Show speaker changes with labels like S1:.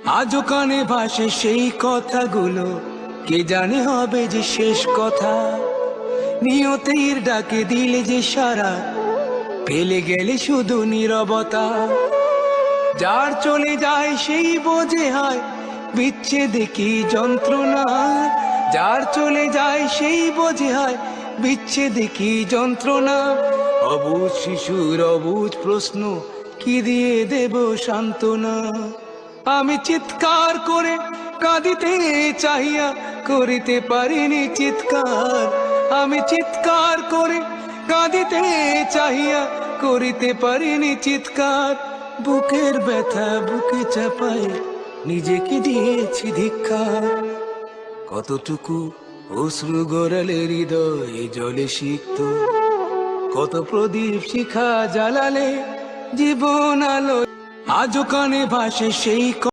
S1: আজও কানে ভাসে সেই কথাগুলো, কে জানে হবে যে শেষ কথা। নিয়তির ডাকে দিলে যে সারা, পেলে গেলে শুধু নীরবতা। যার চলে যায় সেই বোঝে হয় বিচ্ছেদে কি যন্ত্রণা। যার চলে যায় সেই বোঝে হয় বিচ্ছেদে কি যন্ত্রণা। অবুঝ শিশুর অবুঝ প্রশ্ন, কি দিয়ে দেব সান্ত্বনা। আমি চিৎকার করে কাঁদিতে চাহিয়া করিতে পারিনি চিৎকার। আমি চিৎকার করে কাঁদিতে চাহিয়া করিতে পারিনি চিৎকার। বুকের ব্যথা বুকে চাপায় নিজেকে দিয়েছি ধিক্কার। কতটুকু অশ্রু গড়ালে হৃদয় জলে সিক্ত, কত প্রদীপ শিখা জ্বালালে জীবন আলো। আজও কানে ভাসে সেই